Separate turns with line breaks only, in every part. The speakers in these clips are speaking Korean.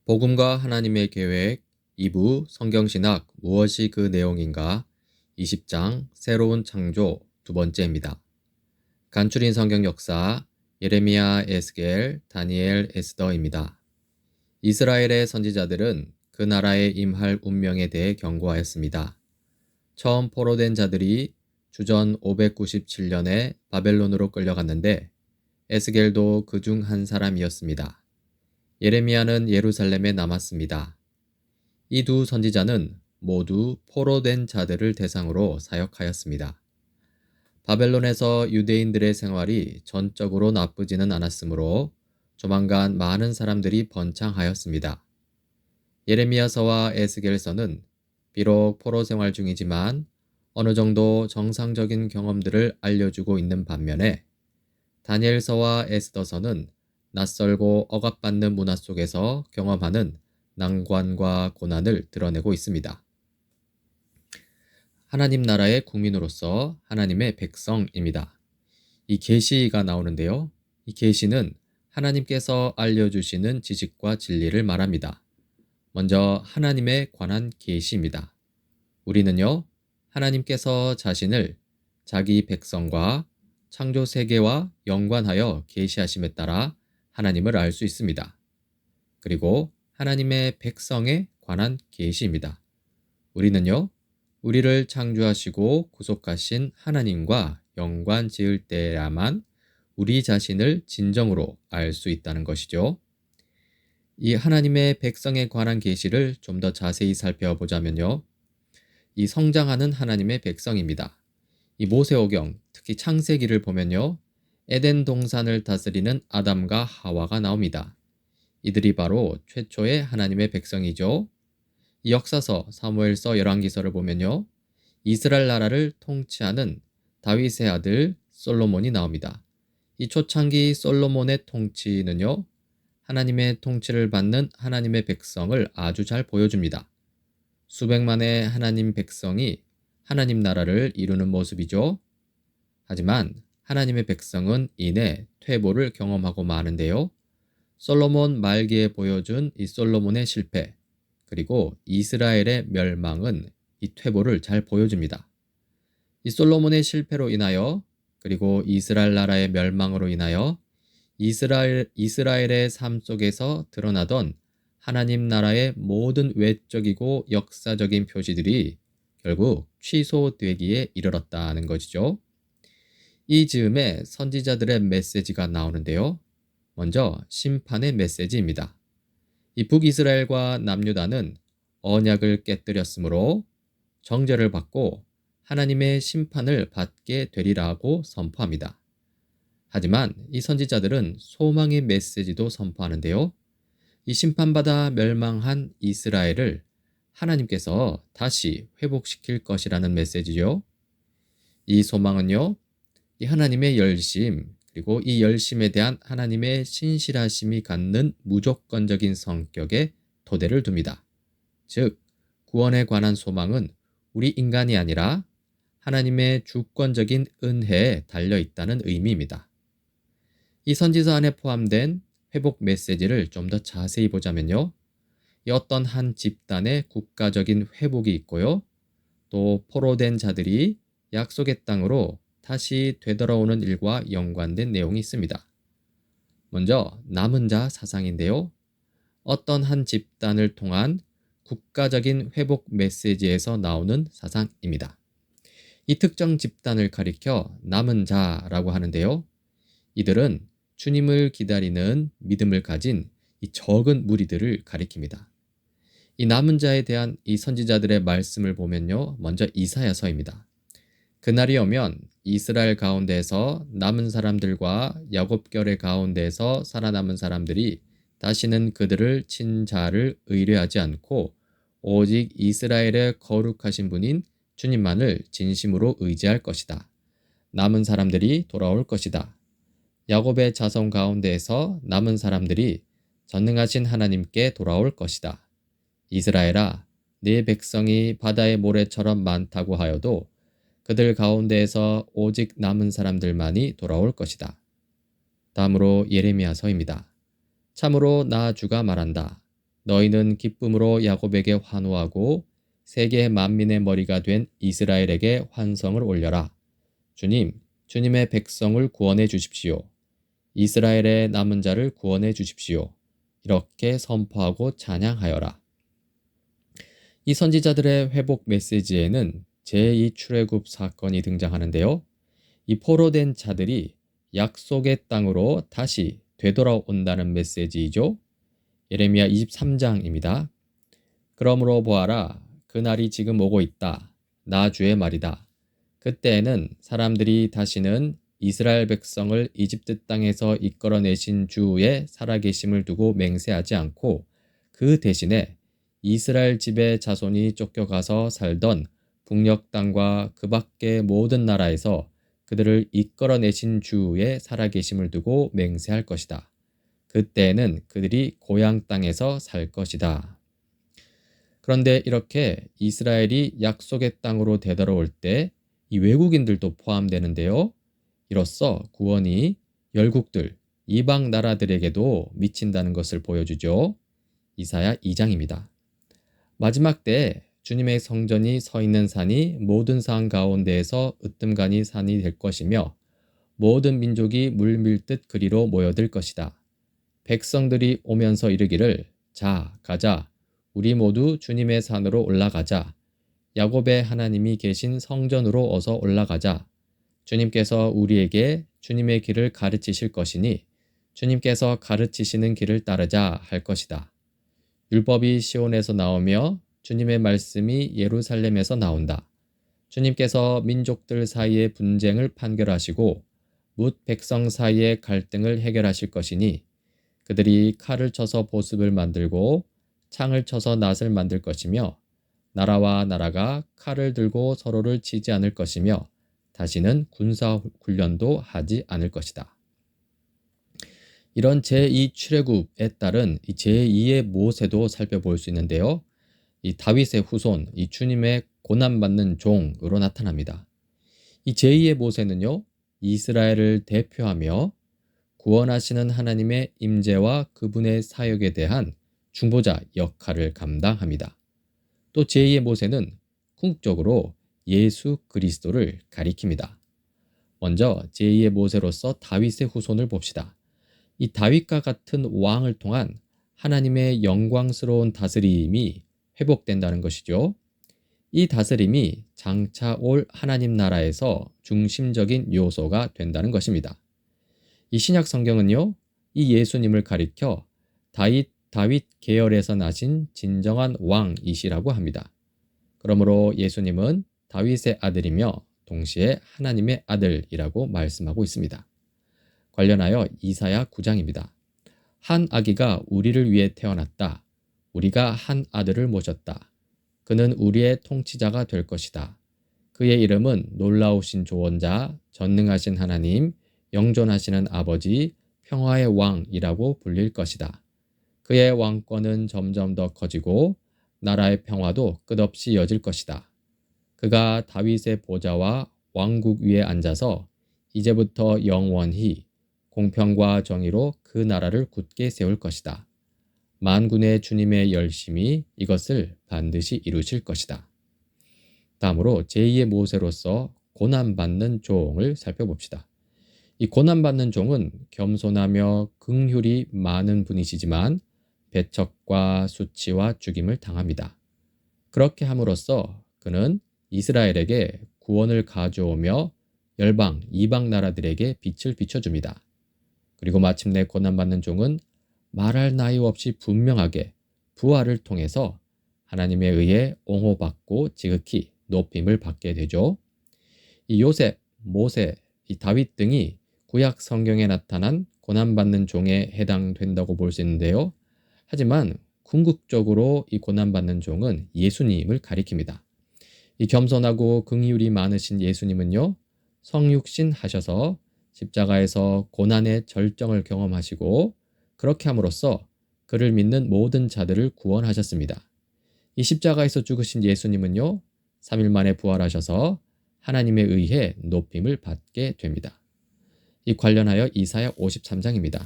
복음과 하나님의 계획 2부 성경신학 무엇이 그 내용인가 20장 새로운 창조 두 번째입니다. 간추린 성경 역사 예레미야, 에스겔, 다니엘, 에스더입니다. 이스라엘의 선지자들은 그 나라에 임할 운명에 대해 경고하였습니다. 처음 포로된 자들이 주전 597년에 바벨론으로 끌려갔는데 에스겔도 그중 한 사람이었습니다. 예레미야는 예루살렘에 남았습니다. 이 두 선지자는 모두 포로된 자들을 대상으로 사역하였습니다. 바벨론에서 유대인들의 생활이 전적으로 나쁘지는 않았으므로 조만간 많은 사람들이 번창하였습니다. 예레미야서와 에스겔서는 비록 포로 생활 중이지만 어느 정도 정상적인 경험들을 알려주고 있는 반면에 다니엘서와 에스더서는 낯설고 억압받는 문화 속에서 경험하는 난관과 고난을 드러내고 있습니다. 하나님 나라의 국민으로서 하나님의 백성입니다. 이 계시가 나오는데요. 이 계시는 하나님께서 알려주시는 지식과 진리를 말합니다. 먼저 하나님에 관한 계시입니다. 우리는요, 하나님께서 자신을 자기 백성과 창조 세계와 연관하여 계시하심에 따라 하나님을 알 수 있습니다. 그리고 하나님의 백성에 관한 계시입니다. 우리는요, 우리를 창조하시고 구속하신 하나님과 연관 지을 때야만 우리 자신을 진정으로 알 수 있다는 것이죠. 이 하나님의 백성에 관한 계시를 좀 더 자세히 살펴보자면요. 이 성장하는 하나님의 백성입니다. 이 모세오경, 특히 창세기를 보면요. 에덴 동산을 다스리는 아담과 하와가 나옵니다. 이들이 바로 최초의 하나님의 백성이죠. 이 역사서, 사무엘서, 열왕기서를 보면요. 이스라엘 나라를 통치하는 다윗의 아들 솔로몬이 나옵니다. 이 초창기 솔로몬의 통치는요. 하나님의 통치를 받는 하나님의 백성을 아주 잘 보여줍니다. 수백만의 하나님 백성이 하나님 나라를 이루는 모습이죠. 하지만 하나님의 백성은 이내 퇴보를 경험하고 마는데요. 솔로몬 말기에 보여준 이 솔로몬의 실패, 그리고 이스라엘의 멸망은 이 퇴보를 잘 보여줍니다. 이 솔로몬의 실패로 인하여, 그리고 이스라엘 나라의 멸망으로 인하여 이스라엘의 삶 속에서 드러나던 하나님 나라의 모든 외적이고 역사적인 표시들이 결국 취소되기에 이르렀다는 것이죠. 이 즈음에 선지자들의 메시지가 나오는데요. 먼저 심판의 메시지입니다. 이 북이스라엘과 남유다는 언약을 깨뜨렸으므로 정죄를 받고 하나님의 심판을 받게 되리라고 선포합니다. 하지만 이 선지자들은 소망의 메시지도 선포하는데요. 이 심판받아 멸망한 이스라엘을 하나님께서 다시 회복시킬 것이라는 메시지죠. 이 소망은요, 이 하나님의 열심, 그리고 이 열심에 대한 하나님의 신실하심이 갖는 무조건적인 성격에 토대를 둡니다. 즉, 구원에 관한 소망은 우리 인간이 아니라 하나님의 주권적인 은혜에 달려 있다는 의미입니다. 이 선지서 안에 포함된 회복 메시지를 좀 더 자세히 보자면요. 이 어떤 한 집단의 국가적인 회복이 있고요. 또 포로된 자들이 약속의 땅으로 다시 되돌아오는 일과 연관된 내용이 있습니다. 먼저 남은 자 사상인데요. 어떤 한 집단을 통한 국가적인 회복 메시지에서 나오는 사상입니다. 이 특정 집단을 가리켜 남은 자라고 하는데요. 이들은 주님을 기다리는 믿음을 가진 이 적은 무리들을 가리킵니다. 이 남은 자에 대한 이 선지자들의 말씀을 보면요. 먼저 이사야서입니다. 그날이 오면 이스라엘 가운데에서 남은 사람들과 야곱결의 가운데에서 살아남은 사람들이 다시는 그들을 친 자를 의뢰하지 않고 오직 이스라엘의 거룩하신 분인 주님만을 진심으로 의지할 것이다. 남은 사람들이 돌아올 것이다. 야곱의 자손 가운데에서 남은 사람들이 전능하신 하나님께 돌아올 것이다. 이스라엘아, 네 백성이 바다의 모래처럼 많다고 하여도 그들 가운데에서 오직 남은 사람들만이 돌아올 것이다. 다음으로 예레미야서입니다. 참으로 나 주가 말한다. 너희는 기쁨으로 야곱에게 환호하고 세계 만민의 머리가 된 이스라엘에게 환성을 올려라. 주님, 주님의 백성을 구원해 주십시오. 이스라엘의 남은 자를 구원해 주십시오. 이렇게 선포하고 찬양하여라. 이 선지자들의 회복 메시지에는 제2 출애굽 사건이 등장하는데요. 이 포로된 자들이 약속의 땅으로 다시 되돌아온다는 메시지이죠. 예레미야 23장입니다. 그러므로 보아라, 그날이 지금 오고 있다. 나 주의 말이다. 그때에는 사람들이 다시는 이스라엘 백성을 이집트 땅에서 이끌어내신 주의 살아계심을 두고 맹세하지 않고 그 대신에 이스라엘 집의 자손이 쫓겨가서 살던 북녘 땅과 그 밖의 모든 나라에서 그들을 이끌어내신 주의 살아계심을 두고 맹세할 것이다. 그때에는 그들이 고향 땅에서 살 것이다. 그런데 이렇게 이스라엘이 약속의 땅으로 되돌아올 때 이 외국인들도 포함되는데요. 이로써 구원이 열국들, 이방 나라들에게도 미친다는 것을 보여주죠. 이사야 2장입니다. 마지막 때에 주님의 성전이 서 있는 산이 모든 산 가운데에서 으뜸가니 산이 될 것이며 모든 민족이 물밀듯 그리로 모여들 것이다. 백성들이 오면서 이르기를 자, 가자. 우리 모두 주님의 산으로 올라가자. 야곱의 하나님이 계신 성전으로 어서 올라가자. 주님께서 우리에게 주님의 길을 가르치실 것이니 주님께서 가르치시는 길을 따르자 할 것이다. 율법이 시온에서 나오며 주님의 말씀이 예루살렘에서 나온다. 주님께서 민족들 사이의 분쟁을 판결하시고 뭇 백성 사이의 갈등을 해결하실 것이니 그들이 칼을 쳐서 보습을 만들고 창을 쳐서 낫을 만들 것이며 나라와 나라가 칼을 들고 서로를 치지 않을 것이며 다시는 군사 훈련도 하지 않을 것이다. 이런 제2 출애굽에 따른 이 제2의 모세도 살펴볼 수 있는데요. 이 다윗의 후손, 이 주님의 고난받는 종으로 나타납니다. 이 제2의 모세는요, 이스라엘을 대표하며 구원하시는 하나님의 임재와 그분의 사역에 대한 중보자 역할을 감당합니다. 또 제2의 모세는 궁극적으로 예수 그리스도를 가리킵니다. 먼저 제2의 모세로서 다윗의 후손을 봅시다. 이 다윗과 같은 왕을 통한 하나님의 영광스러운 다스림이 회복된다는 것이죠. 이 다스림이 장차 올 하나님 나라에서 중심적인 요소가 된다는 것입니다. 이 신약 성경은요, 이 예수님을 가리켜 다윗 계열에서 나신 진정한 왕이시라고 합니다. 그러므로 예수님은 다윗의 아들이며 동시에 하나님의 아들이라고 말씀하고 있습니다. 관련하여 이사야 9장입니다. 한 아기가 우리를 위해 태어났다. 우리가 한 아들을 모셨다. 그는 우리의 통치자가 될 것이다. 그의 이름은 놀라우신 조언자, 전능하신 하나님, 영존하시는 아버지, 평화의 왕이라고 불릴 것이다. 그의 왕권은 점점 더 커지고 나라의 평화도 끝없이 이어질 것이다. 그가 다윗의 보좌와 왕국 위에 앉아서 이제부터 영원히 공평과 정의로 그 나라를 굳게 세울 것이다. 만군의 주님의 열심이 이것을 반드시 이루실 것이다. 다음으로 제2의 모세로서 고난받는 종을 살펴봅시다. 이 고난받는 종은 겸손하며 긍휼이 많은 분이시지만 배척과 수치와 죽임을 당합니다. 그렇게 함으로써 그는 이스라엘에게 구원을 가져오며 열방, 이방 나라들에게 빛을 비춰줍니다. 그리고 마침내 고난받는 종은 말할 나위 없이 분명하게 부활을 통해서 하나님에 의해 옹호받고 지극히 높임을 받게 되죠. 이 요셉, 모세, 이 다윗 등이 구약 성경에 나타난 고난받는 종에 해당된다고 볼 수 있는데요. 하지만 궁극적으로 이 고난받는 종은 예수님을 가리킵니다. 이 겸손하고 긍휼이 많으신 예수님은요, 성육신 하셔서 십자가에서 고난의 절정을 경험하시고 그렇게 함으로써 그를 믿는 모든 자들을 구원하셨습니다. 이 십자가에서 죽으신 예수님은요, 3일 만에 부활하셔서 하나님에 의해 높임을 받게 됩니다. 이 관련하여 이사야 53장입니다.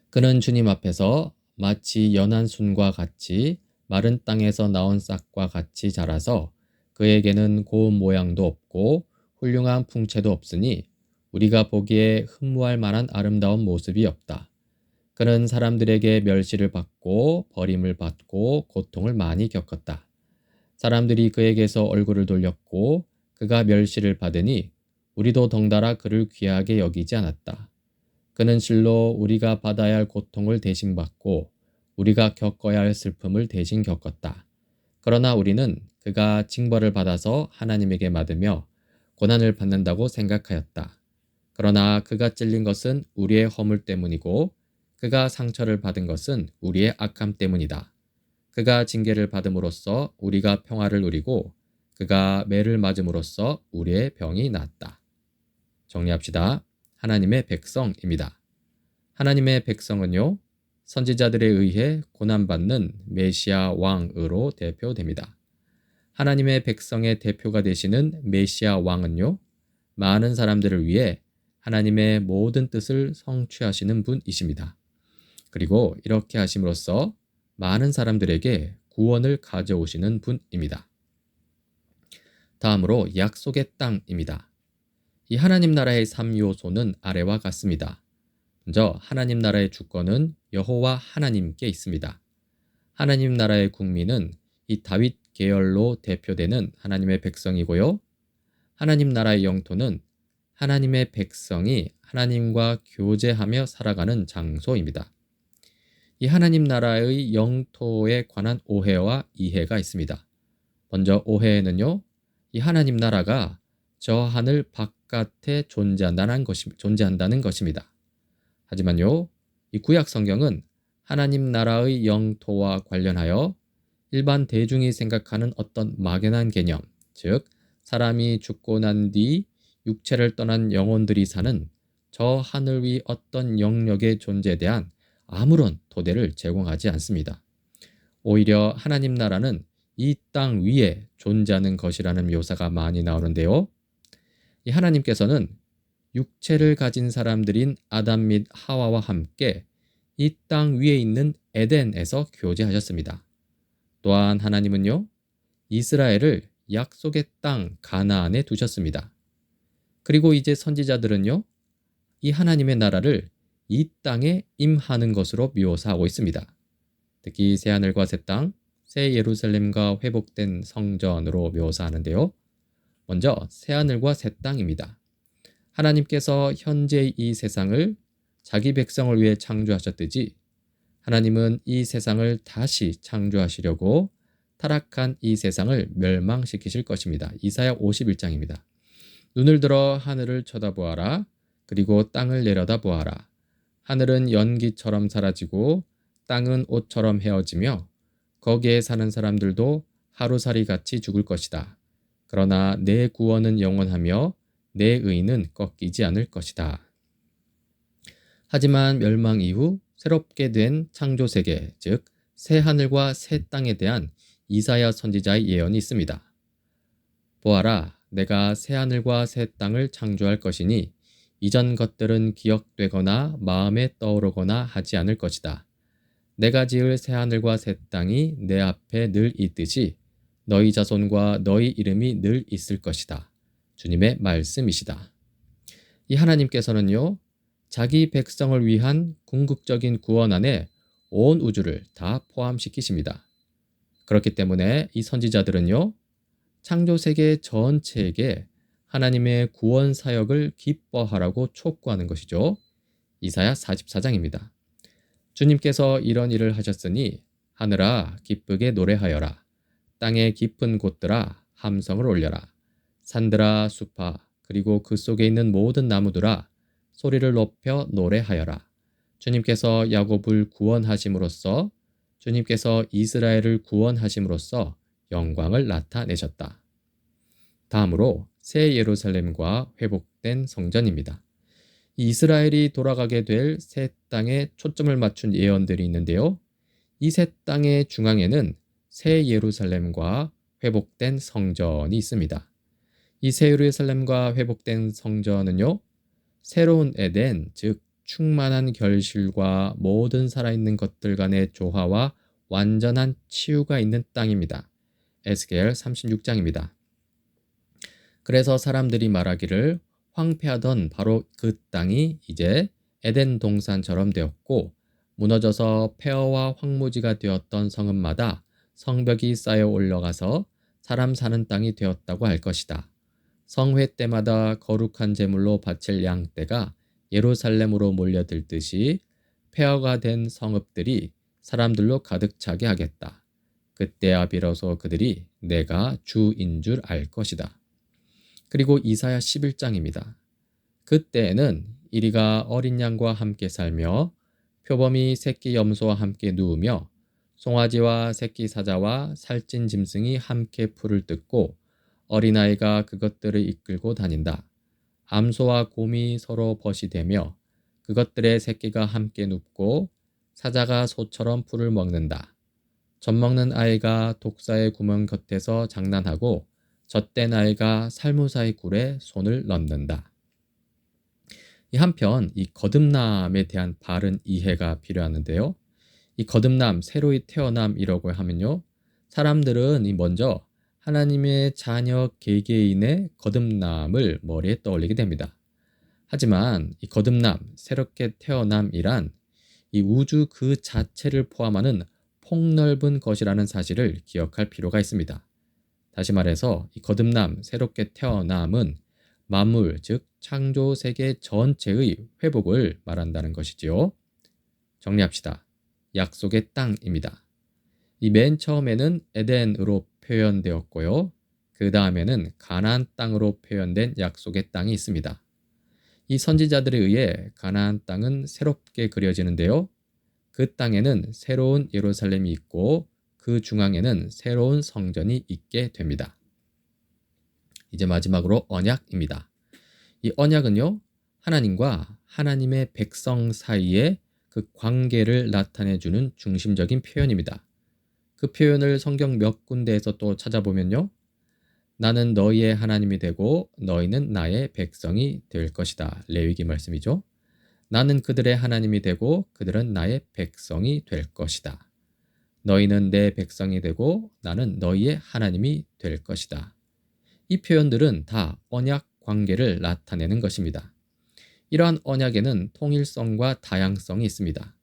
그는 주님 앞에서 마치 연한 순과 같이 마른 땅에서 나온 싹과 같이 자라서 그에게는 고운 모양도 없고 훌륭한 풍채도 없으니 우리가 보기에 흠모할 만한 아름다운 모습이 없다. 그는 사람들에게 멸시를 받고 버림을 받고 고통을 많이 겪었다. 사람들이 그에게서 얼굴을 돌렸고 그가 멸시를 받으니 우리도 덩달아 그를 귀하게 여기지 않았다. 그는 실로 우리가 받아야 할 고통을 대신 받고 우리가 겪어야 할 슬픔을 대신 겪었다. 그러나 우리는 그가 징벌을 받아서 하나님에게 받으며 고난을 받는다고 생각하였다. 그러나 그가 찔린 것은 우리의 허물 때문이고 그가 상처를 받은 것은 우리의 악함 때문이다. 그가 징계를 받음으로써 우리가 평화를 누리고 그가 매를 맞음으로써 우리의 병이 낫다. 정리합시다. 하나님의 백성입니다. 하나님의 백성은요, 선지자들에 의해 고난받는 메시아 왕으로 대표됩니다. 하나님의 백성의 대표가 되시는 메시아 왕은요, 많은 사람들을 위해 하나님의 모든 뜻을 성취하시는 분이십니다. 그리고 이렇게 하심으로써 많은 사람들에게 구원을 가져오시는 분입니다. 다음으로 약속의 땅입니다. 이 하나님 나라의 3요소는 아래와 같습니다. 먼저 하나님 나라의 주권은 여호와 하나님께 있습니다. 하나님 나라의 국민은 이 다윗 계열로 대표되는 하나님의 백성이고요. 하나님 나라의 영토는 하나님의 백성이 하나님과 교제하며 살아가는 장소입니다. 이 하나님 나라의 영토에 관한 오해와 이해가 있습니다. 먼저 오해에는요, 이 하나님 나라가 저 하늘 바깥에 존재한다는 것입니다. 하지만요, 이 구약 성경은 하나님 나라의 영토와 관련하여 일반 대중이 생각하는 어떤 막연한 개념, 즉 사람이 죽고 난 뒤 육체를 떠난 영혼들이 사는 저 하늘 위 어떤 영역의 존재에 대한 아무런 토대를 제공하지 않습니다. 오히려 하나님 나라는 이 땅 위에 존재하는 것이라는 묘사가 많이 나오는데요. 이 하나님께서는 육체를 가진 사람들인 아담 및 하와와 함께 이 땅 위에 있는 에덴에서 교제하셨습니다. 또한 하나님은요, 이스라엘을 약속의 땅 가나안에 두셨습니다. 그리고 이제 선지자들은요, 이 하나님의 나라를 이 땅에 임하는 것으로 묘사하고 있습니다. 특히 새하늘과 새 땅, 새 예루살렘과 회복된 성전으로 묘사하는데요. 먼저 새하늘과 새 땅입니다. 하나님께서 현재 이 세상을 자기 백성을 위해 창조하셨듯이 하나님은 이 세상을 다시 창조하시려고 타락한 이 세상을 멸망시키실 것입니다. 이사야 51장입니다. 눈을 들어 하늘을 쳐다보아라. 그리고 땅을 내려다보아라. 하늘은 연기처럼 사라지고 땅은 옷처럼 헤어지며 거기에 사는 사람들도 하루살이 같이 죽을 것이다. 그러나 내 구원은 영원하며 내 의는 꺾이지 않을 것이다. 하지만 멸망 이후 새롭게 된 창조 세계, 즉 새 하늘과 새 땅에 대한 이사야 선지자의 예언이 있습니다. 보아라, 내가 새 하늘과 새 땅을 창조할 것이니 이전 것들은 기억되거나 마음에 떠오르거나 하지 않을 것이다. 내가 지을 새 하늘과 새 땅이 내 앞에 늘 있듯이 너희 자손과 너희 이름이 늘 있을 것이다. 주님의 말씀이시다. 이 하나님께서는요, 자기 백성을 위한 궁극적인 구원 안에 온 우주를 다 포함시키십니다. 그렇기 때문에 이 선지자들은요, 창조 세계 전체에게 하나님의 구원 사역을 기뻐하라고 촉구하는 것이죠. 이사야 44장입니다. 주님께서 이런 일을 하셨으니 하늘아 기쁘게 노래하여라. 땅의 깊은 곳들아 함성을 올려라. 산들아 숲아 그리고 그 속에 있는 모든 나무들아 소리를 높여 노래하여라. 주님께서 야곱을 구원하심으로써 주님께서 이스라엘을 구원하심으로써 영광을 나타내셨다. 다음으로 새 예루살렘과 회복된 성전입니다. 이스라엘이 돌아가게 될 새 땅에 초점을 맞춘 예언들이 있는데요. 이 새 땅의 중앙에는 새 예루살렘과 회복된 성전이 있습니다. 이 새 예루살렘과 회복된 성전은요, 새로운 에덴, 즉 충만한 결실과 모든 살아있는 것들 간의 조화와 완전한 치유가 있는 땅입니다. 에스겔 36장입니다. 그래서 사람들이 말하기를 황폐하던 바로 그 땅이 이제 에덴 동산처럼 되었고 무너져서 폐허와 황무지가 되었던 성읍마다 성벽이 쌓여 올라가서 사람 사는 땅이 되었다고 할 것이다. 성회 때마다 거룩한 제물로 바칠 양떼가 예루살렘으로 몰려들듯이 폐허가 된 성읍들이 사람들로 가득 차게 하겠다. 그때야 비로소 그들이 내가 주인 줄 알 것이다. 그리고 이사야 11장입니다. 그때에는 이리가 어린 양과 함께 살며 표범이 새끼 염소와 함께 누우며 송아지와 새끼 사자와 살찐 짐승이 함께 풀을 뜯고 어린아이가 그것들을 이끌고 다닌다. 암소와 곰이 서로 벗이 되며 그것들의 새끼가 함께 눕고 사자가 소처럼 풀을 먹는다. 젖먹는 아이가 독사의 구멍 곁에서 장난하고 젖된 아이가 살무사의 굴에 손을 넣는다. 한편 이 거듭남에 대한 바른 이해가 필요하는데요. 이 거듭남, 새로이 태어남이라고 하면요. 사람들은 먼저 하나님의 자녀 개개인의 거듭남을 머리에 떠올리게 됩니다. 하지만 이 거듭남, 새롭게 태어남이란 이 우주 그 자체를 포함하는 폭넓은 것이라는 사실을 기억할 필요가 있습니다. 다시 말해서 이 거듭남, 새롭게 태어남은 만물, 즉 창조 세계 전체의 회복을 말한다는 것이지요. 정리합시다. 약속의 땅입니다. 이 맨 처음에는 에덴으로 표현되었고요. 그 다음에는 가나안 땅으로 표현된 약속의 땅이 있습니다. 이 선지자들에 의해 가나안 땅은 새롭게 그려지는데요. 그 땅에는 새로운 예루살렘이 있고 그 중앙에는 새로운 성전이 있게 됩니다. 이제 마지막으로 언약입니다. 이 언약은요, 하나님과 하나님의 백성 사이의 그 관계를 나타내주는 중심적인 표현입니다. 그 표현을 성경 몇 군데에서 또 찾아보면요. 나는 너희의 하나님이 되고 너희는 나의 백성이 될 것이다. 레위기 말씀이죠. 나는 그들의 하나님이 되고 그들은 나의 백성이 될 것이다. 너희는 내 백성이 되고 나는 너희의 하나님이 될 것이다. 이 표현들은 다 언약 관계를 나타내는 것입니다. 이러한 언약에는 통일성과 다양성이 있습니다.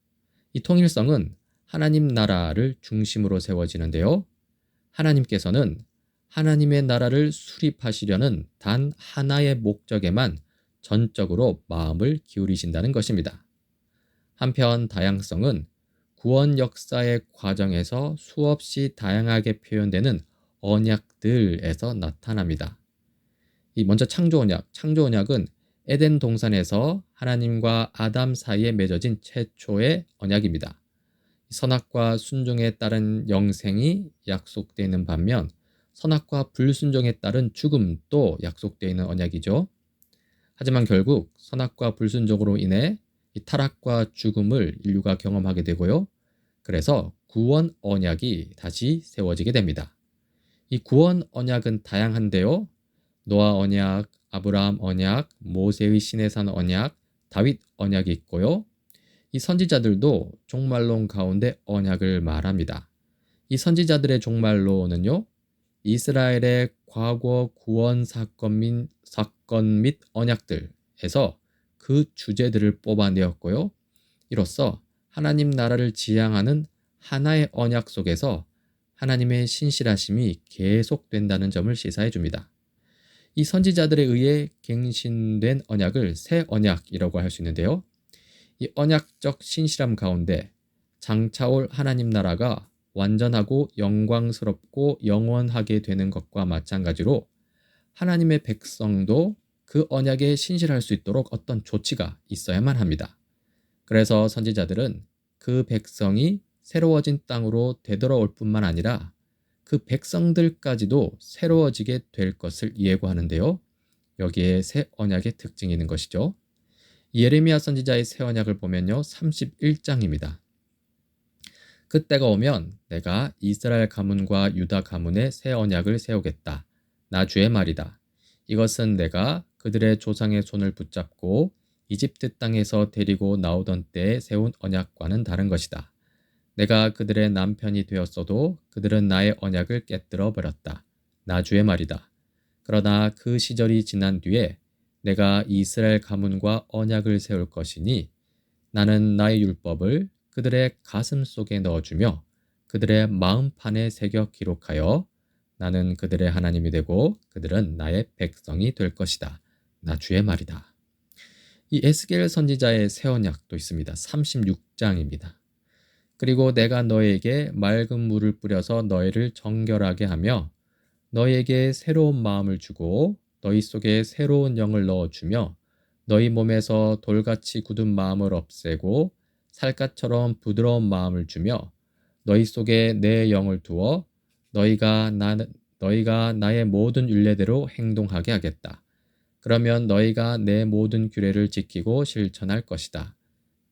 이 통일성은 하나님 나라를 중심으로 세워지는데요. 하나님께서는 하나님의 나라를 수립하시려는 단 하나의 목적에만 전적으로 마음을 기울이신다는 것입니다. 한편 다양성은 구원 역사의 과정에서 수없이 다양하게 표현되는 언약들에서 나타납니다. 먼저 창조 언약은 에덴 동산에서 하나님과 아담 사이에 맺어진 최초의 언약입니다. 선악과 순종에 따른 영생이 약속되어 있는 반면 선악과 불순종에 따른 죽음도 약속되어 있는 언약이죠. 하지만 결국 선악과 불순종으로 인해 이 타락과 죽음을 인류가 경험하게 되고요. 그래서 구원 언약이 다시 세워지게 됩니다. 이 구원 언약은 다양한데요. 노아 언약, 아브라함 언약, 모세의 시내산 언약, 다윗 언약이 있고요. 이 선지자들도 종말론 가운데 언약을 말합니다. 이 선지자들의 종말론은요. 이스라엘의 과거 구원 사건 및 언약들에서 그 주제들을 뽑아내었고요. 이로써 하나님 나라를 지향하는 하나의 언약 속에서 하나님의 신실하심이 계속된다는 점을 시사해 줍니다. 이 선지자들에 의해 갱신된 언약을 새 언약이라고 할 수 있는데요. 이 언약적 신실함 가운데 장차올 하나님 나라가 완전하고 영광스럽고 영원하게 되는 것과 마찬가지로 하나님의 백성도 그 언약에 신실할 수 있도록 어떤 조치가 있어야만 합니다. 그래서 선지자들은 그 백성이 새로워진 땅으로 되돌아올 뿐만 아니라 그 백성들까지도 새로워지게 될 것을 예고하는데요. 여기에 새 언약의 특징이 있는 것이죠. 예레미야 선지자의 새 언약을 보면요. 31장입니다. 그때가 오면 내가 이스라엘 가문과 유다 가문의 새 언약을 세우겠다. 나 주의 말이다. 이것은 내가 그들의 조상의 손을 붙잡고 이집트 땅에서 데리고 나오던 때에 세운 언약과는 다른 것이다. 내가 그들의 남편이 되었어도 그들은 나의 언약을 깨뜨려 버렸다. 나 주의 말이다. 그러나 그 시절이 지난 뒤에 내가 이스라엘 가문과 언약을 세울 것이니 나는 나의 율법을 그들의 가슴 속에 넣어주며 그들의 마음판에 새겨 기록하여 나는 그들의 하나님이 되고 그들은 나의 백성이 될 것이다. 나 주의 말이다. 이 에스겔 선지자의 새 언약도 있습니다. 36장입니다. 그리고 내가 너에게 맑은 물을 뿌려서 너희를 정결하게 하며 너희에게 새로운 마음을 주고 너희 속에 새로운 영을 넣어주며 너희 몸에서 돌같이 굳은 마음을 없애고 살갗처럼 부드러운 마음을 주며 너희 속에 내 영을 두어 너희가 나의 모든 율례대로 행동하게 하겠다. 그러면 너희가 내 모든 규례를 지키고 실천할 것이다.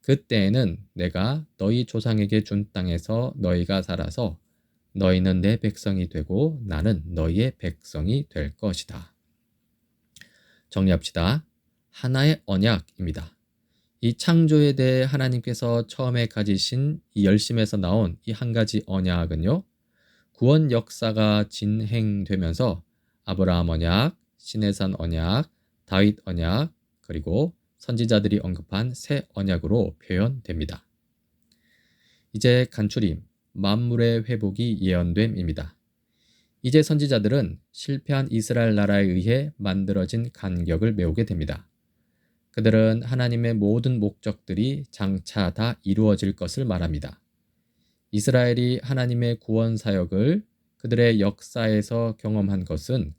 그때에는 내가 너희 조상에게 준 땅에서 너희가 살아서 너희는 내 백성이 되고 나는 너희의 백성이 될 것이다. 정리합시다. 하나의 언약입니다. 이 창조에 대해 하나님께서 처음에 가지신 이 열심에서 나온 이 한 가지 언약은요. 구원 역사가 진행되면서 아브라함 언약, 시내산 언약, 다윗 언약, 그리고 선지자들이 언급한 새 언약으로 표현됩니다. 이제 간추림, 만물의 회복이 예언됨입니다. 이제 선지자들은 실패한 이스라엘 나라에 의해 만들어진 간격을 메우게 됩니다. 그들은 하나님의 모든 목적들이 장차 다 이루어질 것을 말합니다. 이스라엘이 하나님의 구원 사역을 그들의 역사에서 경험한 것은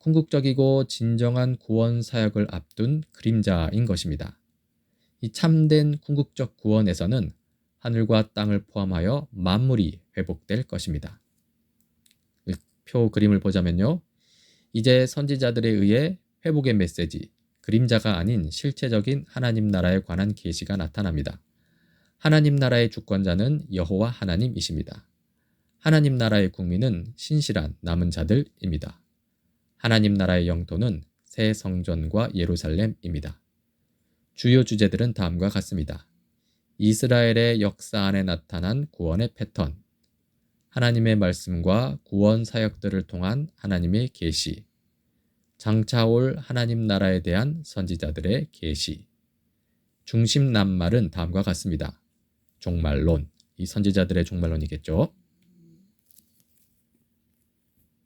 궁극적이고 진정한 구원 사역을 앞둔 그림자인 것입니다. 이 참된 궁극적 구원에서는 하늘과 땅을 포함하여 만물이 회복될 것입니다. 표 그림을 보자면요. 이제 선지자들에 의해 회복의 메시지, 그림자가 아닌 실체적인 하나님 나라에 관한 계시가 나타납니다. 하나님 나라의 주권자는 여호와 하나님이십니다. 하나님 나라의 국민은 신실한 남은 자들입니다. 하나님 나라의 영토는 새 성전과 예루살렘입니다. 주요 주제들은 다음과 같습니다. 이스라엘의 역사 안에 나타난 구원의 패턴, 하나님의 말씀과 구원 사역들을 통한 하나님의 계시, 장차 올 하나님 나라에 대한 선지자들의 계시, 중심 낱말은 다음과 같습니다. 종말론, 이 선지자들의 종말론이겠죠.